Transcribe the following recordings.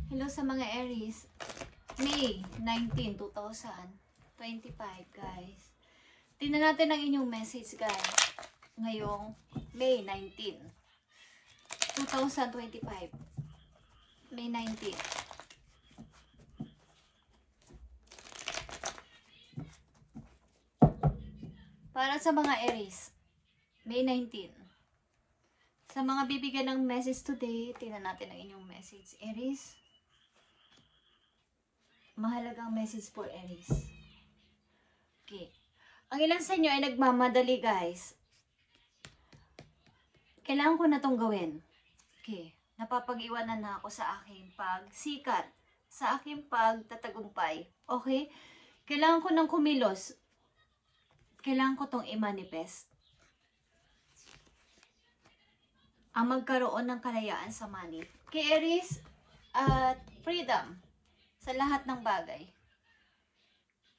Hello sa mga Aries. May 19, 2025, guys. Tingnan natin ang inyong message, guys. Ngayong May 19, 2025. May 19. Para sa mga Aries, May 19. Sa mga bibigyan ng message today, tingnan natin ang inyong message, Aries. Mahalagang message for Aries. Okay. Ang ilan sa inyo ay nagmamadali, guys. Kailangan ko na tong gawin. Okay. Napapag-iwanan na ako sa aking pagsikat, sa aking pagtatagumpay. Okay? Kailangan ko ng kumilos. Kailangan ko tong i-manifest. Ang magkaroon ng kalayaan sa money. Kay Aries, at freedom sa lahat ng bagay.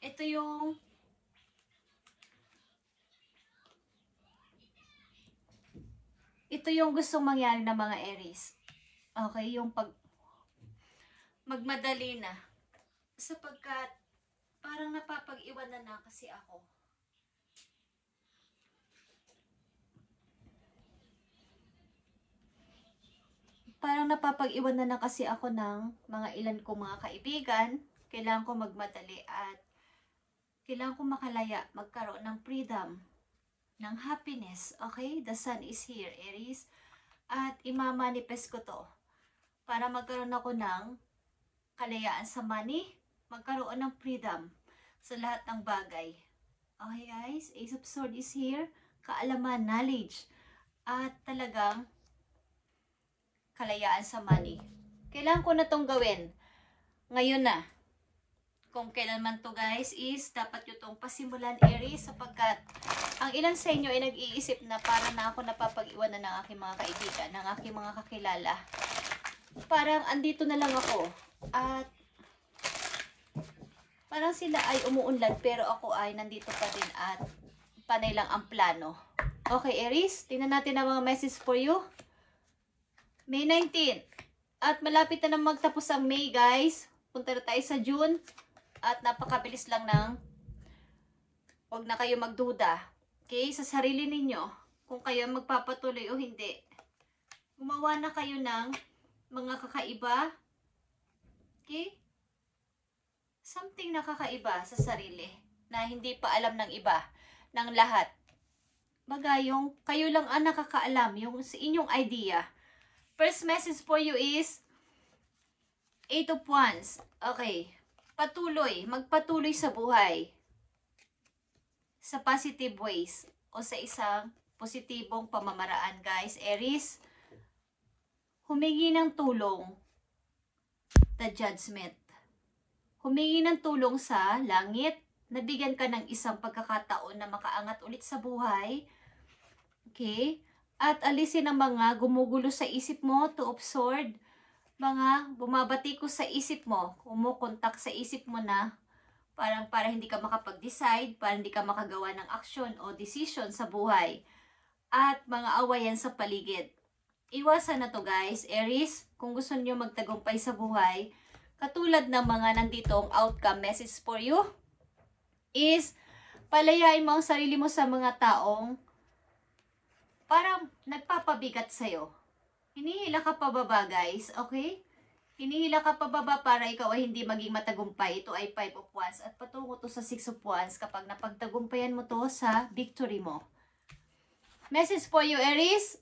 Ito yung gustong mangyari ng mga Aries. Okay, yung magmadali na. Sapagkat parang napapag-iwanan na kasi ako. Parang napapag-iwanan na kasi ako ng mga ilan kong mga kaibigan. Kailangan ko magmadali at kailangan ko makalaya, magkaroon ng freedom, ng happiness. Okay? The sun is here, Aries. At imamanifest ko to para magkaroon ako ng kalayaan sa money, magkaroon ng freedom sa lahat ng bagay. Okay guys? Ace of Swords is here. Kaalaman, knowledge. At talagang kalayaan sa money. Kailangan ko na tong gawin. Ngayon na. Kung kailan man to guys is dapat nyo tong pasimulan, Aries, sapagkat ang ilan sa inyo ay nag-iisip na para na ako napapag-iwanan ng aking mga kaibigan, ng aking mga kakilala. Parang andito na lang ako. At parang sila ay umuunlad pero ako ay nandito pa din at panay lang ang plano. Okay, Aries, tingnan natin ang mga message for you. May 19. At malapit na magtapos ang May, guys. Punta na tayo sa June. At napakabilis lang ng huwag na kayo magduda. Okay? Sa sarili ninyo. Kung kayo magpapatuloy o hindi. Gumawa na kayo ng mga kakaiba. Okay? Something na kakaiba sa sarili. Na hindi pa alam ng iba. Ng lahat. Bagay yung kayo lang ang nakakaalam. Yung sa inyong idea. First message for you is 8 of Wands. Okay. Patuloy. Magpatuloy sa buhay. Sa positive ways. O sa isang positibong pamamaraan, guys. Aries. Humingi ng tulong. The Judgment. Humingi ng tulong sa langit. Nabigyan ka ng isang pagkakataon na makaangat ulit sa buhay. Okay. At alisin ang mga gumugulo sa isip mo, Two of Swords, mga bumabati ko sa isip mo, kumukontak sa isip mo na parang para hindi ka makapag-decide, para hindi ka makagawa ng aksyon o decision sa buhay. At mga awayan sa paligid. Iwasan na to guys, Aries, kung gusto niyo magtagumpay sa buhay, katulad ng mga nanditong outcome message for you, is palayain mo ang sarili mo sa mga taong parang nagpapabigat sa'yo. Hinihila ka pababa, guys. Okay? Hinihila ka pababa para ikaw ay hindi maging matagumpay. Ito ay 5 of Wands. At patungo to sa 6 of Wands kapag napagtagumpayan mo to sa victory mo. Message for you, Aries.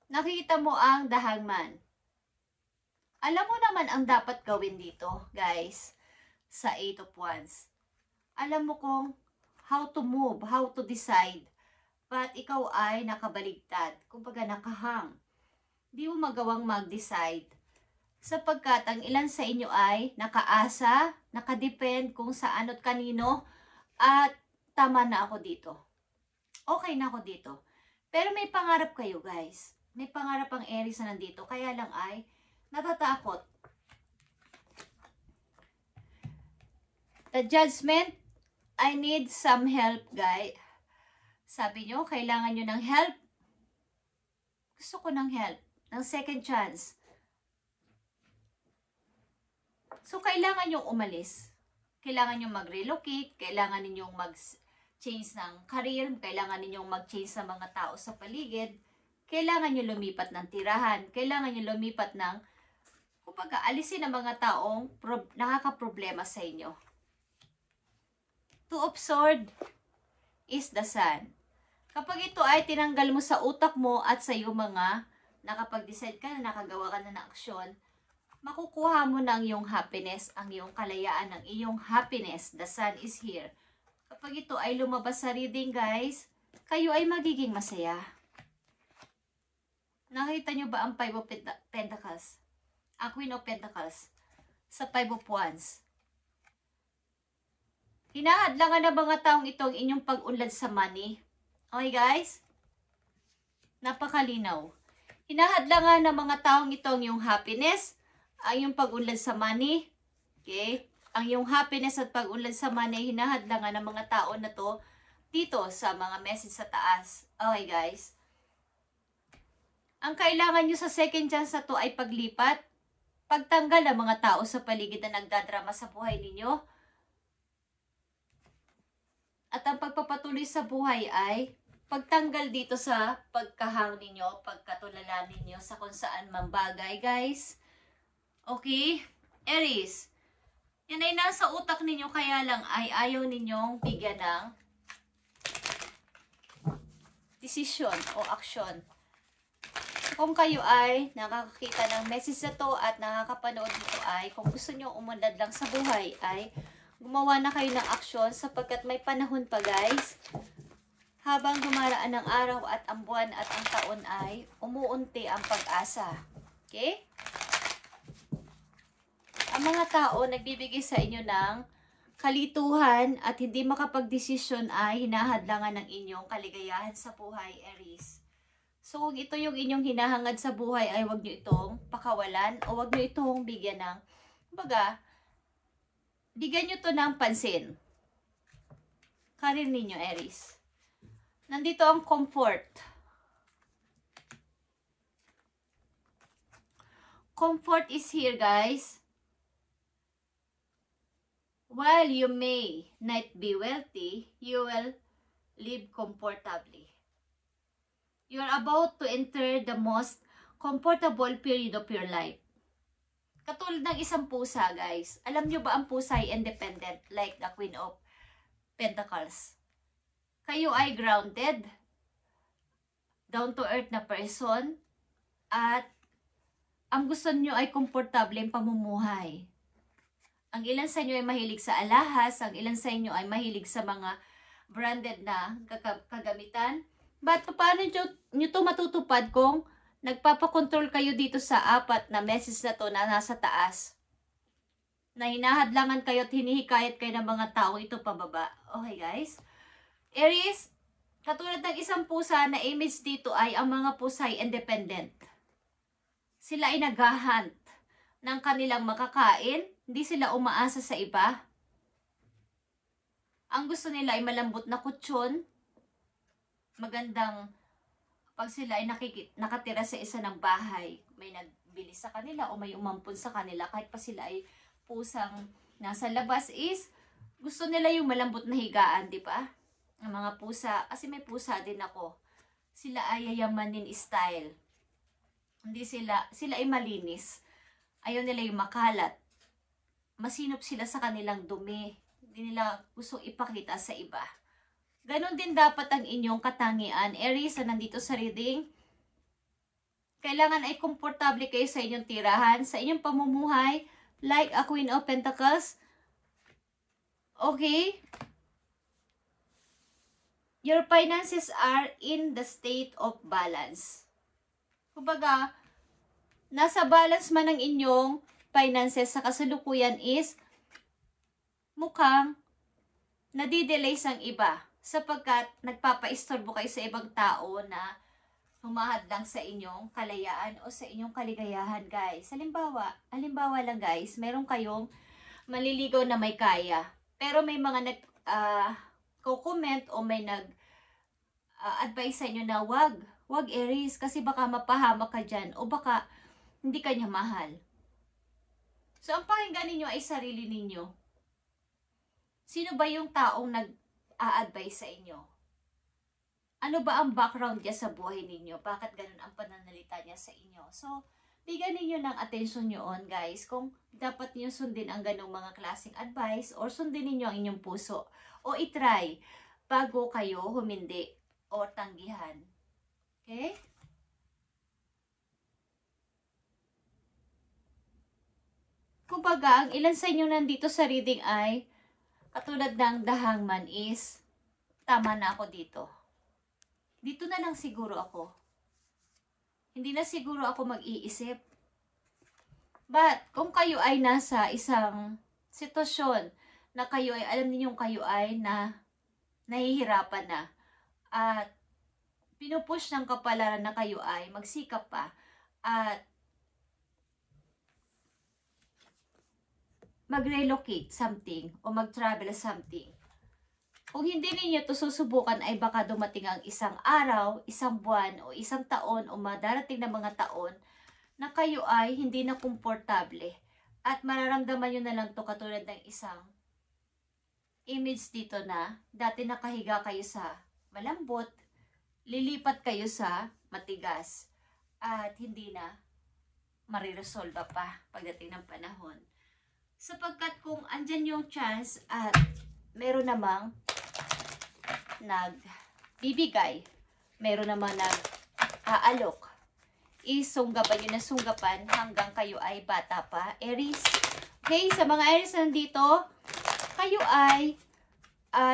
Nakita mo ang The Hangman. Alam mo naman ang dapat gawin dito, guys. Sa 8 of Wands. Alam mo kung how to move, how to decide. But ikaw ay nakabaligtad, kumbaga nakahang. Di mo magawang mag-decide. Sapagkat ang ilan sa inyo ay nakaasa, nakadepend kung saan at kanino, at tama na ako dito. Okay na ako dito. Pero may pangarap kayo guys. May pangarap ang Aries na nandito, kaya lang ay natatakot. The Judgment, I need some help guys. Sabi nyo, kailangan nyo ng help. Gusto ko ng help. Ng second chance. So, kailangan yung umalis. Kailangan yung mag-relocate, kailangan ninyong mag-change ng career, kailangan ninyong mag-change ng mga tao sa paligid, kailangan nyo lumipat ng tirahan, kailangan nyo lumipat ng, kumbaga, alisin ang mga taong nakakaproblema sa inyo. Two of Swords is the Sun. Kapag ito ay tinanggal mo sa utak mo at sa iyong mga nakapag-decide ka na, nakagawa ka na ng aksyon, makukuha mo ng iyong happiness, ang iyong kalayaan, ng iyong happiness. The Sun is here. Kapag ito ay lumabas sa reading, guys, kayo ay magiging masaya. Nakita nyo ba ang Five of Pentacles? Ang Queen of Pentacles sa Five of Wands. Hinahadlangan ng mga taong itong inyong pag-unlad sa money. Okay, guys? Napakalinaw. Hinahadlangan ng mga taong itong yung happiness, ang yung pag-unlad sa money. Okay? Ang yung happiness at pag-unlad sa money, hinahadlangan ng mga tao na to dito sa mga message sa taas. Okay, guys? Ang kailangan nyo sa second chance na to ay paglipat, pagtanggal ang mga tao sa paligid na nagdadrama sa buhay ninyo. At ang pagpapatuloy sa buhay ay pagtanggal dito sa pagkahang ninyo, pagkatulala ninyo sa kung saan mang bagay, guys. Okay? Aries, yan ay nasa utak ninyo, kaya lang ay ayaw ninyong bigyan ng decision o action. Kung kayo ay nakakakita ng message na to at nakakapanood nito ay, kung gusto nyo umunlad lang sa buhay ay gumawa na kayo ng aksyon sapagkat may panahon pa, guys. Habang dumaraan ang araw at ang buwan at ang taon ay umuunti ang pag-asa. Okay? Ang mga tao nagbibigay sa inyo ng kalituhan at hindi makapagdesisyon ay hinahadlangan ng inyong kaligayahan sa buhay, Aries. So, kung ito yung inyong hinahangad sa buhay ay huwag nyo itong pakawalan o huwag nyo itong bigyan ng, kumbaga, bigyan nyo to ng pansin. Karir ninyo, Aries. Nandito ang comfort. Comfort is here, guys. While you may not be wealthy, you will live comfortably. You are about to enter the most comfortable period of your life. Katulad ng isang pusa, guys. Alam nyo ba ang pusa ay independent, like the Queen of Pentacles? Kayo ay grounded, down-to-earth na person, at ang gusto nyo ay komportableng pamumuhay. Ang ilan sa inyo ay mahilig sa alahas, ang ilan sa inyo ay mahilig sa mga branded na kagamitan. But paano nyo ito matutupad kung nagpapakontrol kayo dito sa apat na message na to na nasa taas? Na hinahadlangan kayo at hinihikayat kayo ng mga tao ito pababa. Okay, guys? Aries, katulad ng isang pusa na image dito ay ang mga pusa ay independent. Sila ay naghahunt ng kanilang makakain. Hindi sila umaasa sa iba. Ang gusto nila ay malambot na kutsyon. Magandang pag sila ay nakatira sa isa ng bahay. May nagbili sa kanila o may umampun sa kanila. Kahit pa sila ay pusang nasa labas is gusto nila yung malambot na higaan, di ba? Ang mga pusa, kasi may pusa din ako. Sila ay yayamanin style. Hindi sila ay malinis. Ayaw nila yung makalat. Masinop sila sa kanilang dumi. Hindi nila gustong ipakita sa iba. Ganon din dapat ang inyong katangian. Aries na nandito sa reading. Kailangan ay komportable kayo sa inyong tirahan, sa inyong pamumuhay, like a Queen of Pentacles. Okay? Your finances are in the state of balance. Kumbaga, nasa balance man ang inyong finances sa kasalukuyan is mukhang nadidelays ang iba sapagkat nagpapaistorbo kayo sa ibang tao na humahadlang sa inyong kalayaan o sa inyong kaligayahan, guys. Halimbawa lang, guys, meron kayong maliligaw na may kaya. Pero may mga nag-comment o may nag-advise sa inyo na wag Aries, kasi baka mapahamak ka dyan o baka hindi ka niya mahal. So, ang pakinggan ninyo ay sarili ninyo. Sino ba yung taong nag-a-advise sa inyo? Ano ba ang background niya sa buhay ninyo? Bakit ganun ang pananalita niya sa inyo? So, bigyan ninyo ng attention nyoon, guys, kung dapat niyo sundin ang ganung mga klaseng advice or sundin ninyo ang inyong puso. O itry bago kayo humindi o tanggihan. Okay? Kumbaga, ang ilan sa inyo nandito sa reading ay katulad ng The Hangman is tama na ako dito. Dito na lang siguro ako. Hindi na siguro ako mag-iisip. But, kung kayo ay nasa isang sitwasyon na kayo ay, alam ninyong kayo ay nahihirapan na at pinupush ng kapalaran na kayo ay magsikap pa at mag-relocate something o mag-travel something. Kung hindi ninyo ito susubukan ay baka dumating ang isang araw, isang buwan o isang taon o madarating na mga taon na kayo ay hindi na komportable at mararamdaman nyo na lang to katulad ng isang image dito na dati nakahiga kayo sa malambot, lilipat kayo sa matigas at hindi na mariresolba pa pagdating ng panahon. Sapagkat kung andyan yung chance at meron namang nagbibigay, meron namang nag-aalok, isunggapan nyo na sunggapan hanggang kayo ay bata pa, Aries. Okay, sa mga Aries nandito, kayo ay,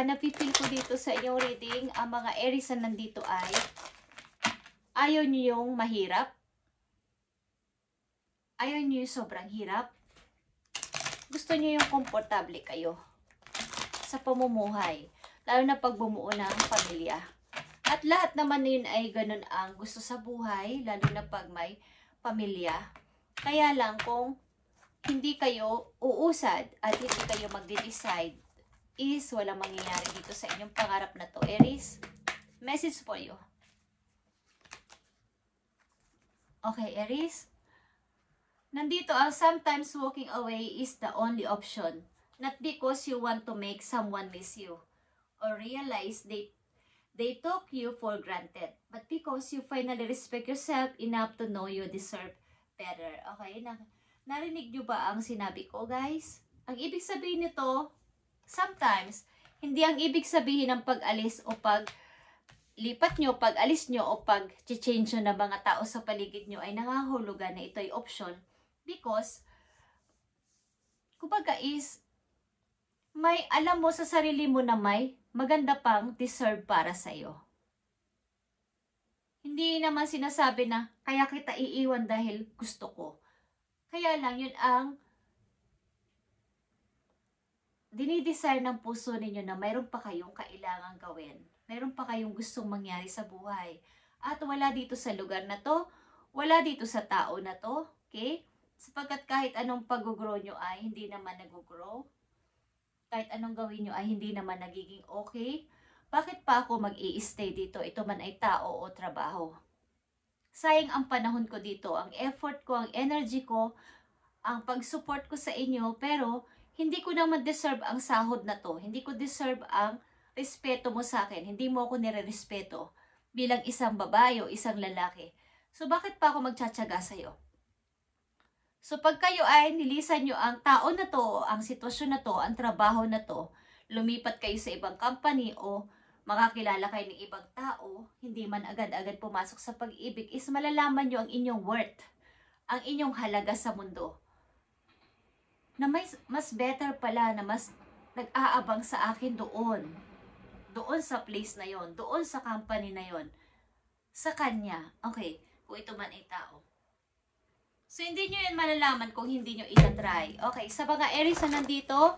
napipil ko dito sa inyong reading, ang mga Aries na nandito ay, ayaw nyo yung mahirap, ayaw nyo yung sobrang hirap, gusto nyo yung komportable kayo sa pamumuhay, lalo na pag bumuo ng pamilya. At lahat naman yun ay ganun ang gusto sa buhay, lalo na pag may pamilya. Kaya lang kung hindi kayo uusad at hindi kayo magde-decide, is walang mangyayari dito sa inyong pangarap na to, Aries. Message for you. Okay, Aries. Nandito ang sometimes walking away is the only option. Not because you want to make someone miss you or realize they took you for granted, but because you finally respect yourself enough to know you deserve better. Okay? Narinig nyo ba ang sinabi ko, guys? Ang ibig sabihin nito, sometimes, hindi ang ibig sabihin ng pag-alis o pag-lipat nyo, pag-alis nyo o pag-change nyo ng mga tao sa paligid nyo ay nangahulugan na ito ay option. Because, kumbaga is, may alam mo sa sarili mo na may maganda pang deserve para sa'yo. Hindi naman sinasabi na, kaya kita iiwan dahil gusto ko. Kaya lang, yun ang dinidesire ng puso ninyo na mayroon pa kayong kailangang gawin. Mayroon pa kayong gustong mangyari sa buhay. At wala dito sa lugar na to, wala dito sa tao na to, okay? Sapagkat kahit anong pag-grow nyo ay hindi naman nag-grow. Kahit anong gawin nyo ay hindi naman nagiging okay. Bakit pa ako mag-i-stay dito? Ito man ay tao o trabaho. Sayang ang panahon ko dito, ang effort ko, ang energy ko, ang pag-support ko sa inyo, pero hindi ko naman deserve ang sahod na to. Hindi ko deserve ang respeto mo sa akin. Hindi mo ako nire-respeto bilang isang babae o isang lalaki. So bakit pa ako magtsatsaga sa'yo? So pag kayo ay nilisan nyo ang tao na to, ang sitwasyon na to, ang trabaho na to, lumipat kayo sa ibang company o makakilala kayo ng ibang tao, hindi man agad-agad pumasok sa pag-ibig, is malalaman nyo ang inyong worth, ang inyong halaga sa mundo. Na mas better pala na mas nag-aabang sa akin doon sa place na yon, doon sa company na yon, sa kanya. Okay, kung ito man ay tao. So, hindi nyo yan malalaman kung hindi nyo itatry. Okay, sa mga Aries na nandito,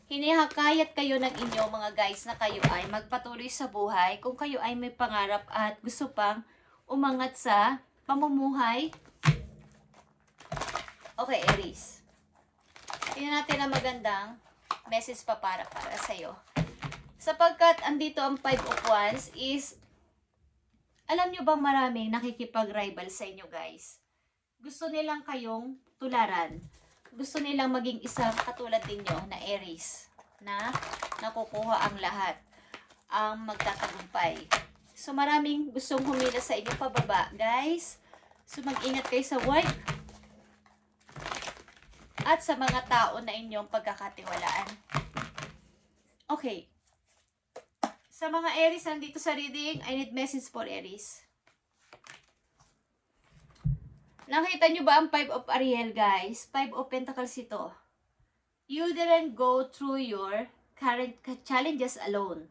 hinihakayat kayo ng inyo, mga guys, na kayo ay magpatuloy sa buhay. Kung kayo ay may pangarap at gusto pang umangat sa pamumuhay. Okay, Aries. Tingnan natin ang magandang message pa para sa'yo. Sapagkat andito ang 5 of Wands is, alam nyo bang maraming nakikipag-rival sa inyo, guys? Gusto nilang kayong tularan. gusto nilang maging isang katulad ninyo na Aries na nakukuha ang lahat, ang magtatagumpay. So maraming gustong humila sa inyo pababa, guys. So mag-ingat kayo sa work at sa mga tao na inyong pagkakatiwalaan. Okay. Sa mga Aries nandito sa reading, I need message for Aries. Nakita nyo ba ang 5 of Ariel, guys? 5 of Pentacles ito. You didn't go through your current challenges alone.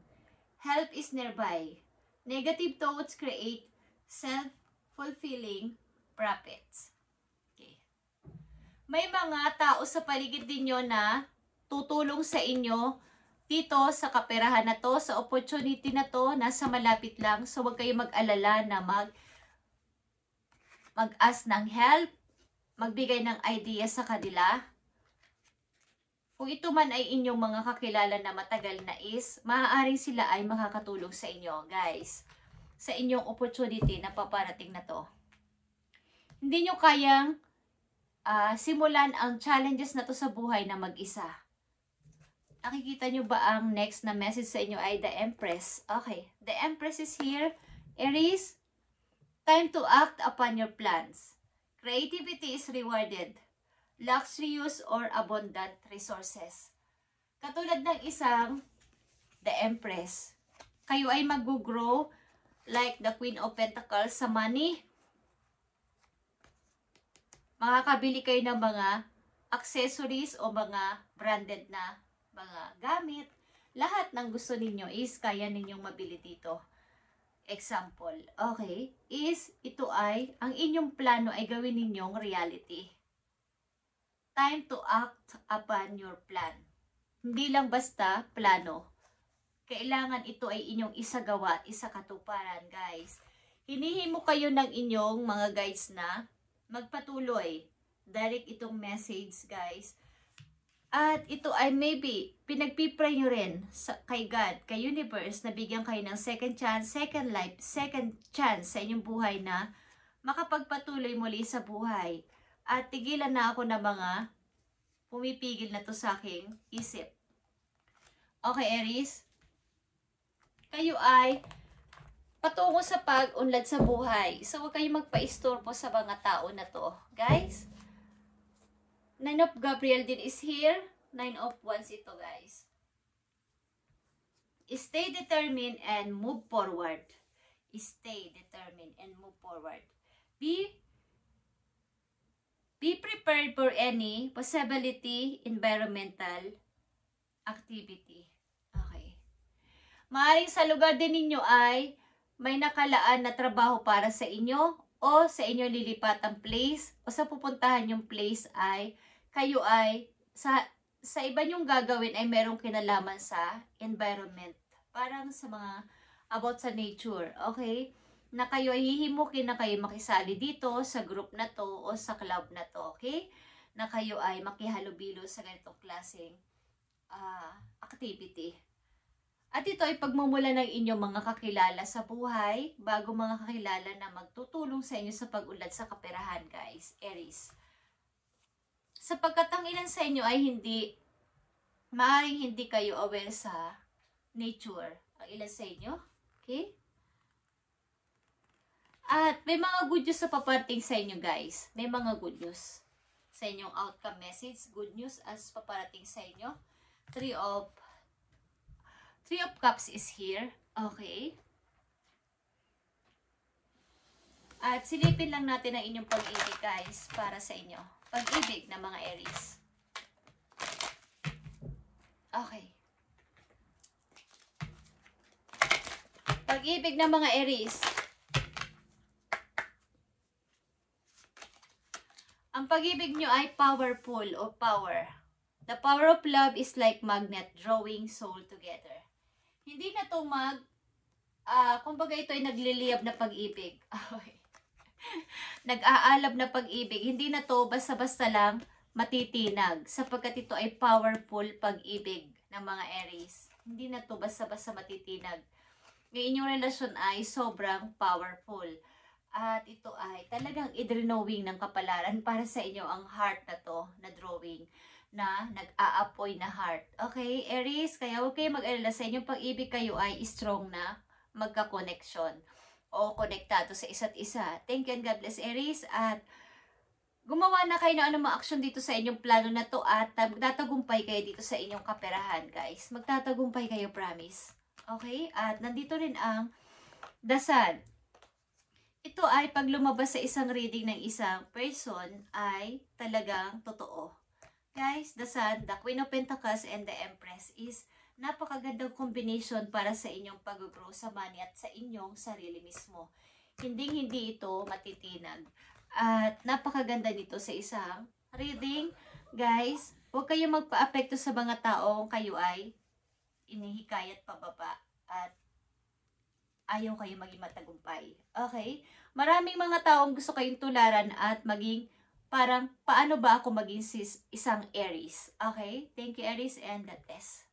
Help is nearby. Negative thoughts create self-fulfilling prophets. Okay. May mga tao sa paligid ninyo na tutulong sa inyo dito sa kaperahan na to, sa opportunity na to, nasa malapit lang. So, huwag kayo mag-alala na mag-ask ng help, magbigay ng idea sa kanila. Kung ito man ay inyong mga kakilala na matagal na maaaring sila ay makakatulong sa inyo, guys. Sa inyong opportunity na paparating na to. Hindi nyo kayang simulan ang challenges na to sa buhay na mag-isa. Nakikita nyo ba ang next na message sa inyo ay the Empress? Okay, the Empress is here. Aries, time to act upon your plans. Creativity is rewarded. Luxurious or abundant resources. Katulad ng isang the Empress, kayo ay mag-grow like the Queen of Pentacles sa money. Makakabili kayo ng mga accessories o mga branded na mga gamit. Lahat ng gusto ninyo is kaya ninyong mabili dito. Example, okay, is ito ay, ang inyong plano ay gawin ninyong reality. Time to act upon your plan. Hindi lang basta plano. Kailangan ito ay inyong isagawa at isakatuparan, guys. Hinihimo kayo ng inyong mga guides na magpatuloy. Direct itong message, guys. At ito ay maybe, pinagpipray nyo rin kay God, kay Universe, na bigyan kayo ng second chance, second life, second chance sa inyong buhay na makapagpatuloy muli sa buhay. At tigilan na ako na mga pumipigil na to sa aking isip. Okay, Aries? Kayo ay patungo sa pag-unlad sa buhay. So, huwag kayong magpa-istorbo sa mga tao na to. Guys? 9 of Gabriel din is here. 9 of Wands ito, guys. Stay determined and move forward. Stay determined and move forward. Be prepared for any possibility environmental activity. Okay. Maaaring sa lugar din ninyo ay may nakalaan na trabaho para sa inyo o sa inyo lilipatang place o sa pupuntahan yung place ay kayo ay sa iba nyong gagawin ay merong kinalaman sa environment. Parang sa mga about sa nature. Okay? Na kayo ay hihimukin na kayo makisali dito sa group na to o sa club na to. Okay? Na kayo ay makihalubilo sa ganitong klaseng activity. At ito ay pagmumula ng inyong mga kakilala sa buhay, bago mga kakilala na magtutulong sa inyo sa pag-unlad sa kaperahan, guys. Aries. Sapagkat ang ilan sa inyo ay maaaring hindi kayo aware sa nature. Ang ilan sa inyo. Okay? At may mga good news sa paparating sa inyo, guys. May mga good news sa inyong outcome message. Good news as paparating sa inyo. 3 of Cups is here. Okay. At silipin lang natin ang inyong pag-ibig, guys, para sa inyo. Pag-ibig ng mga Aries. Okay. Pag-ibig ng mga Aries. Ang pag-ibig nyo ay powerful o power. The power of love is like magnet drawing soul together. Hindi na ito kumbaga ito ay nagliliyab na pag-ibig. Okay. Nag-aalab na pag-ibig. Hindi na to basta-basta lang matitinag. Sapagkat ito ay powerful pag-ibig ng mga Aries. Hindi na to basta-basta matitinag. Yung inyong relasyon ay sobrang powerful. At ito ay talagang i-drawing ng kapalaran para sa inyo ang heart na to, na drawing, na nag-aapoy na heart. Okay, Aries, kaya huwag kayo mag-alala, sa inyong pag-ibig kayo ay strong na magka-connection o konektado sa isa't isa. Thank you and God bless, Aries. At gumawa na kayo ng anumang aksyon dito sa inyong plano na to at magtatagumpay kayo dito sa inyong kaperahan, guys. Magtatagumpay kayo, promise. Okay? At nandito rin ang dasal. Ito ay pag lumabas sa isang reading ng isang person ay talagang totoo. Guys, the Sun, the Queen of Pentacles, and the Empress is napakagandang combination para sa inyong pag-grow sa money at sa inyong sarili mismo. Hindi ito matitinag. At napakaganda nito sa isang reading. Guys, huwag kayong magpa-apekto sa mga taong kayo ay inihikayat pababa at ayaw kayo maging matagumpay. Okay? Maraming mga taong gusto kayong tularan at maging parang paano ba ako maging isang Aries. Okay? Thank you, Aries, and God bless.